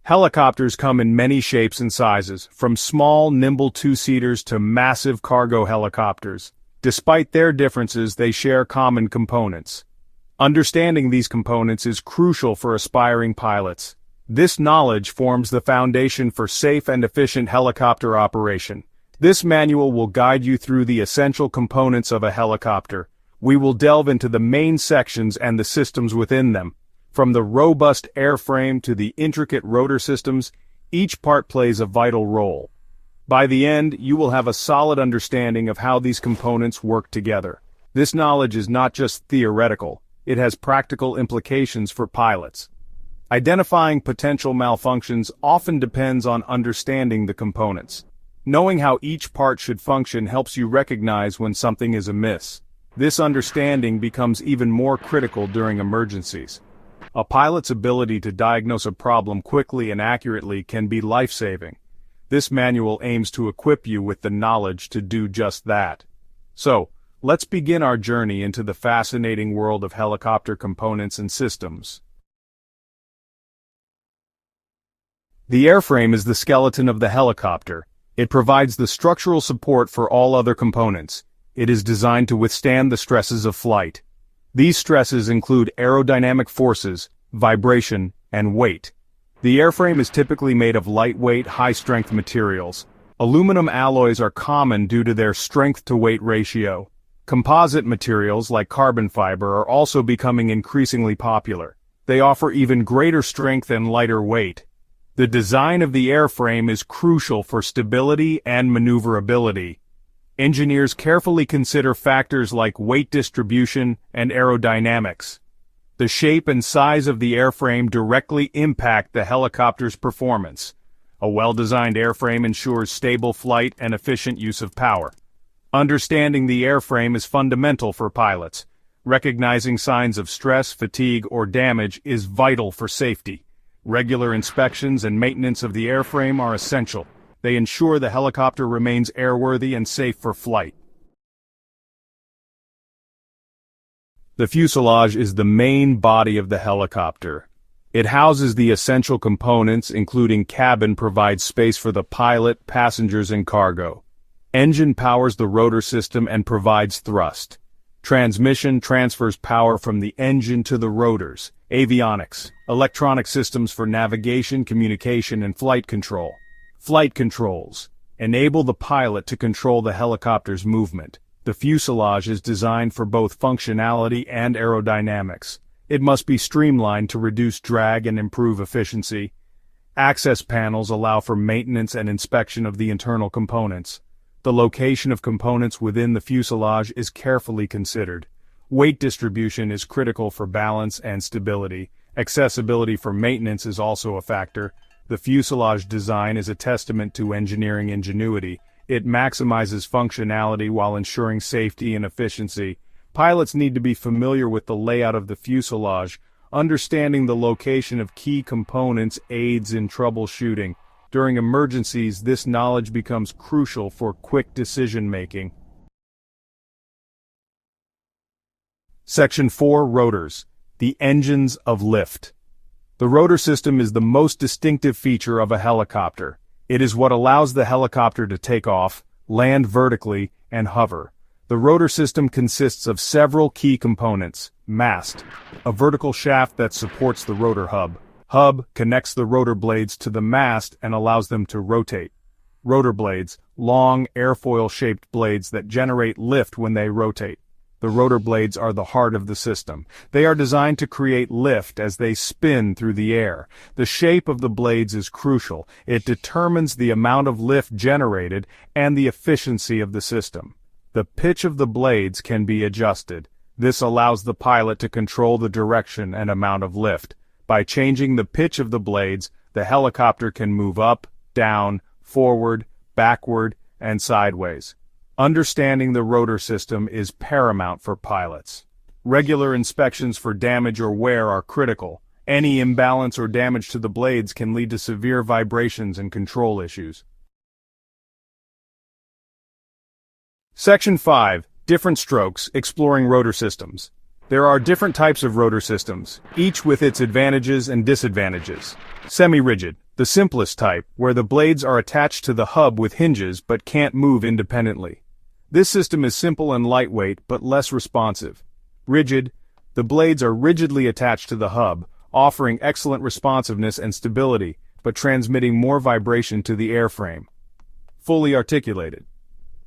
Helicopters come in many shapes and sizes, from small, nimble two-seaters to massive cargo helicopters. Despite their differences, they share common components. Understanding these components is crucial for aspiring pilots. This knowledge forms the foundation for safe and efficient helicopter operation. This manual will guide you through the essential components of a helicopter. We will delve into the main sections and the systems within them. From the robust airframe to the intricate rotor systems, each part plays a vital role. By the end, you will have a solid understanding of how these components work together. This knowledge is not just theoretical, it has practical implications for pilots. Identifying potential malfunctions often depends on understanding the components. Knowing how each part should function helps you recognize when something is amiss. This understanding becomes even more critical during emergencies. A pilot's ability to diagnose a problem quickly and accurately can be life-saving. This manual aims to equip you with the knowledge to do just that. So, let's begin our journey into the fascinating world of helicopter components and systems. The airframe is the skeleton of the helicopter. It provides the structural support for all other components. It is designed to withstand the stresses of flight. These stresses include aerodynamic forces, vibration, and weight. The airframe is typically made of lightweight, high-strength materials. Aluminum alloys are common due to their strength-to-weight ratio. Composite materials like carbon fiber are also becoming increasingly popular. They offer even greater strength and lighter weight. The design of the airframe is crucial for stability and maneuverability. Engineers carefully consider factors like weight distribution and aerodynamics. The shape and size of the airframe directly impact the helicopter's performance. A well-designed airframe ensures stable flight and efficient use of power. Understanding the airframe is fundamental for pilots. Recognizing signs of stress, fatigue, or damage is vital for safety. Regular inspections and maintenance of the airframe are essential. They ensure the helicopter remains airworthy and safe for flight. The fuselage is the main body of the helicopter. It houses the essential components, including cabin provides space for the pilot, passengers, and cargo. Engine powers the rotor system and provides thrust. Transmission transfers power from the engine to the rotors. Avionics, electronic systems for navigation, communication, and flight control. Flight controls enable the pilot to control the helicopter's movement. The fuselage is designed for both functionality and aerodynamics. It must be streamlined to reduce drag and improve efficiency. Access panels allow for maintenance and inspection of the internal components. The location of components within the fuselage is carefully considered. Weight distribution is critical for balance and stability. Accessibility for maintenance is also a factor. The fuselage design is a testament to engineering ingenuity. It maximizes functionality while ensuring safety and efficiency. Pilots need to be familiar with the layout of the fuselage. Understanding the location of key components aids in troubleshooting. During emergencies, this knowledge becomes crucial for quick decision-making. Section 4. Rotors. The engines of lift. The rotor system is the most distinctive feature of a helicopter. It is what allows the helicopter to take off, land vertically, and hover. The rotor system consists of several key components. Mast, a vertical shaft that supports the rotor hub. Hub connects the rotor blades to the mast and allows them to rotate. Rotor blades, long, airfoil-shaped blades that generate lift when they rotate. The rotor blades are the heart of the system. They are designed to create lift as they spin through the air. The shape of the blades is crucial. It determines the amount of lift generated and the efficiency of the system. The pitch of the blades can be adjusted. This allows the pilot to control the direction and amount of lift. By changing the pitch of the blades, the helicopter can move up, down, forward, backward, and sideways. Understanding the rotor system is paramount for pilots. Regular inspections for damage or wear are critical. Any imbalance or damage to the blades can lead to severe vibrations and control issues. Section 5. Different strokes, exploring rotor systems. There are different types of rotor systems, each with its advantages and disadvantages. Semirigid, The simplest type, where the blades are attached to the hub with hinges but can't move independently. This system is simple and lightweight but less responsive. Rigid, the blades are rigidly attached to the hub, offering excellent responsiveness and stability, but transmitting more vibration to the airframe. Fully articulated.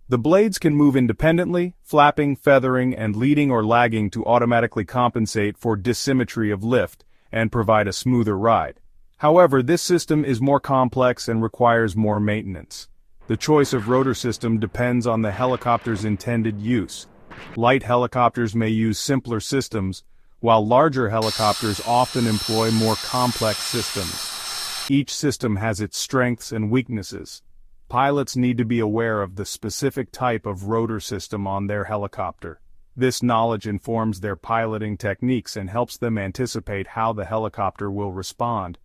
The blades can move independently, flapping, feathering, and leading or lagging to automatically compensate for dissymmetry of lift and provide a smoother ride. However, this system is more complex and requires more maintenance. The choice of rotor system depends on the helicopter's intended use. Light helicopters may use simpler systems, while larger helicopters often employ more complex systems. Each system has its strengths and weaknesses. Pilots need to be aware of the specific type of rotor system on their helicopter. This knowledge informs their piloting techniques and helps them anticipate how the helicopter will respond.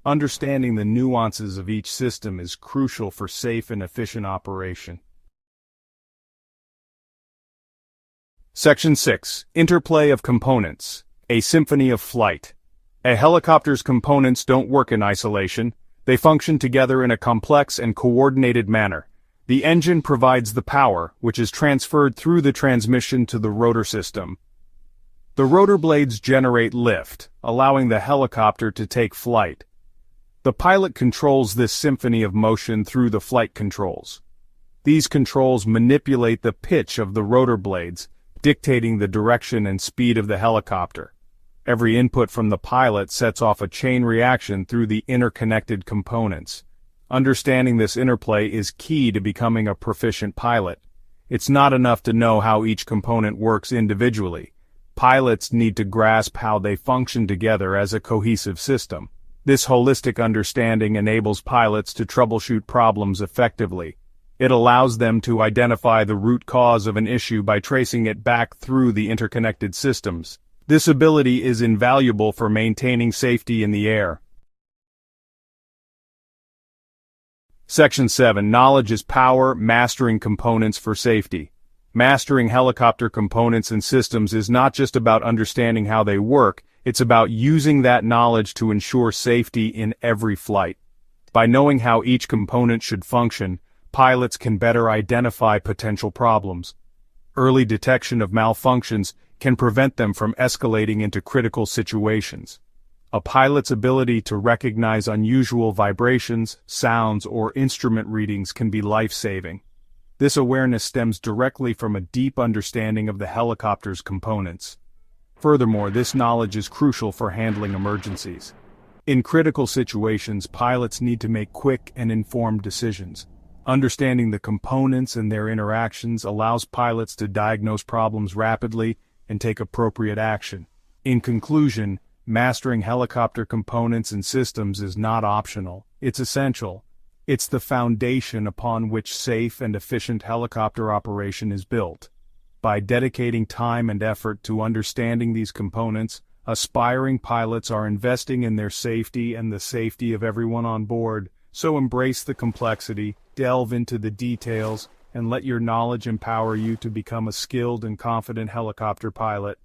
Understanding the nuances of each system is crucial for safe and efficient operation. Section 6. Interplay of components. A Symphony of Flight. A helicopter's components don't work in isolation. They function together in a complex and coordinated manner. The engine provides the power, which is transferred through the transmission to the rotor system. The rotor blades generate lift, allowing the helicopter to take flight. The pilot controls this symphony of motion through the flight controls. These controls manipulate the pitch of the rotor blades, dictating the direction and speed of the helicopter. Every input from the pilot sets off a chain reaction through the interconnected components. Understanding this interplay is key to becoming a proficient pilot. It's not enough to know how each component works individually. Pilots need to grasp how they function together as a cohesive system. This holistic understanding enables pilots to troubleshoot problems effectively. It allows them to identify the root cause of an issue by tracing it back through the interconnected systems. This ability is invaluable for maintaining safety in the air. Section 7. Knowledge is power, mastering components for safety. Mastering helicopter components and systems is not just about understanding how they work, it's about using that knowledge to ensure safety in every flight. By knowing how each component should function, pilots can better identify potential problems. Early detection of malfunctions can prevent them from escalating into critical situations. A pilot's ability to recognize unusual vibrations, sounds, or instrument readings can be life-saving. This awareness stems directly from a deep understanding of the helicopter's components. Furthermore, this knowledge is crucial for handling emergencies. In critical situations, pilots need to make quick and informed decisions. Understanding the components and their interactions allows pilots to diagnose problems rapidly and take appropriate action. In conclusion, mastering helicopter components and systems is not optional, it's essential. It's the foundation upon which safe and efficient helicopter operation is built. By dedicating time and effort to understanding these components, aspiring pilots are investing in their safety and the safety of everyone on board. So embrace the complexity, delve into the details, and let your knowledge empower you to become a skilled and confident helicopter pilot.